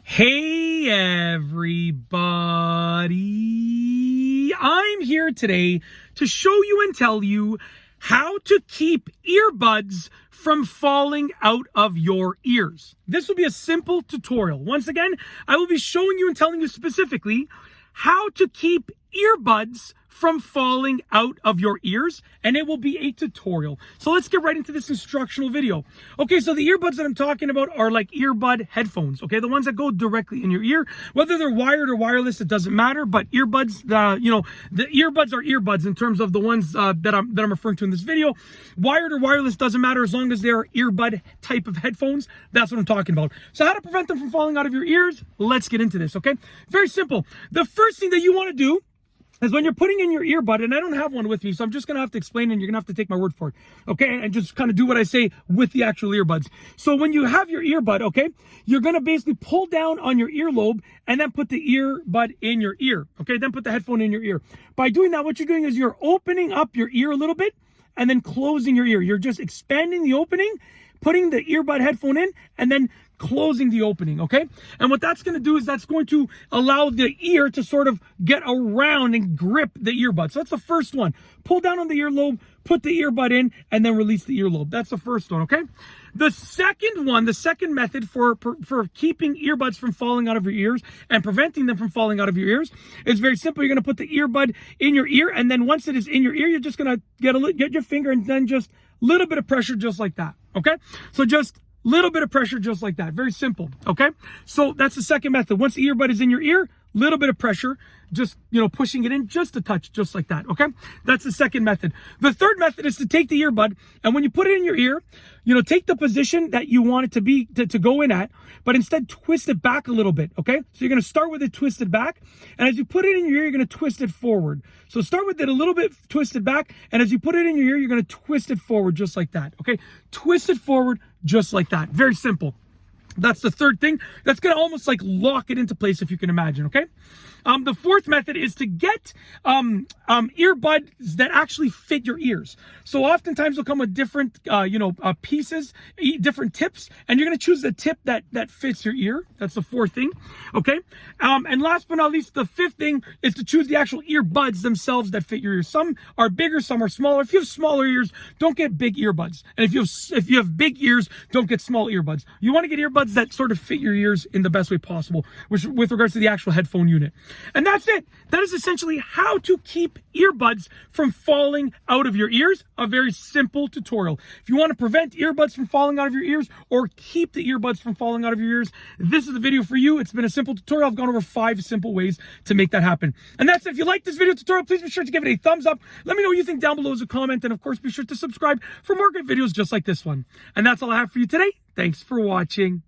Hey everybody, I'm here today to show you and tell you how to keep earbuds from falling out of your ears. This will be a simple tutorial. Once again, I will be showing you and telling you specifically how to keep earbuds from falling out of your ears, and it will be a tutorial. So let's get right into this instructional video. Okay, so the earbuds that I'm talking about are like earbud headphones, okay? The ones that go directly in your ear. Whether they're wired or wireless, it doesn't matter, but earbuds, the earbuds are earbuds in terms of the ones that I'm referring to in this video. Wired or wireless doesn't matter as long as they're earbud type of headphones. That's what I'm talking about. So how to prevent them from falling out of your ears? Let's get into this, okay? Very simple. The first thing that you want to do is when you're putting in your earbud, and I don't have one with me, so I'm just going to have to explain, and you're going to have to take my word for it, okay? And just kind of do what I say with the actual earbuds. So when you have your earbud, okay, you're going to basically pull down on your earlobe and then put the earbud in your ear, okay? Then put the headphone in your ear. By doing that, what you're doing is you're opening up your ear a little bit and then closing your ear. You're just expanding the opening, putting the earbud headphone in, and then closing the opening, okay? And what that's going to do is that's going to allow the ear to sort of get around and grip the earbud. So that's the first one. Pull down on the earlobe, put the earbud in, and then release the earlobe. That's the first one, okay? The second one, the second method for keeping earbuds from falling out of your ears and preventing them from falling out of your ears is very simple. You're going to put the earbud in your ear, and then once it is in your ear, you're just going to get your finger and then just a little bit of pressure just like that, okay? So just little bit of pressure just like that. Very simple, okay? So that's the second method. Once the earbud is in your ear, little bit of pressure, just, pushing it in just a touch, just like that, okay? That's the second method. The third method is to take the earbud, and when you put it in your ear, take the position that you want it to be, to go in at, but instead twist it back a little bit, okay? So you're going to start with it twisted back, and as you put it in your ear, you're going to twist it forward. So start with it a little bit twisted back, and as you put it in your ear, you're going to twist it forward just like that, okay? Twist it forward just like that. Very simple. That's the third thing. That's going to almost like lock it into place, if you can imagine, okay? The fourth method is to get earbuds that actually fit your ears. So oftentimes they'll come with different, pieces, different tips, and you're going to choose the tip that fits your ear. That's the fourth thing, okay? And last but not least, the fifth thing is to choose the actual earbuds themselves that fit your ears. Some are bigger, some are smaller. If you have smaller ears, don't get big earbuds. And if you have big ears, don't get small earbuds. You want to get earbuds that sort of fit your ears in the best way possible, with regards to the actual headphone unit. And that's it. That is essentially how to keep earbuds from falling out of your ears. A very simple tutorial. If you want to prevent earbuds from falling out of your ears or keep the earbuds from falling out of your ears, this is the video for you. It's been a simple tutorial. I've gone over 5 simple ways to make that happen. And that's it. If you like this video tutorial, please be sure to give it a thumbs up. Let me know what you think down below as a comment. And of course, be sure to subscribe for more great videos just like this one. And that's all I have for you today. Thanks for watching.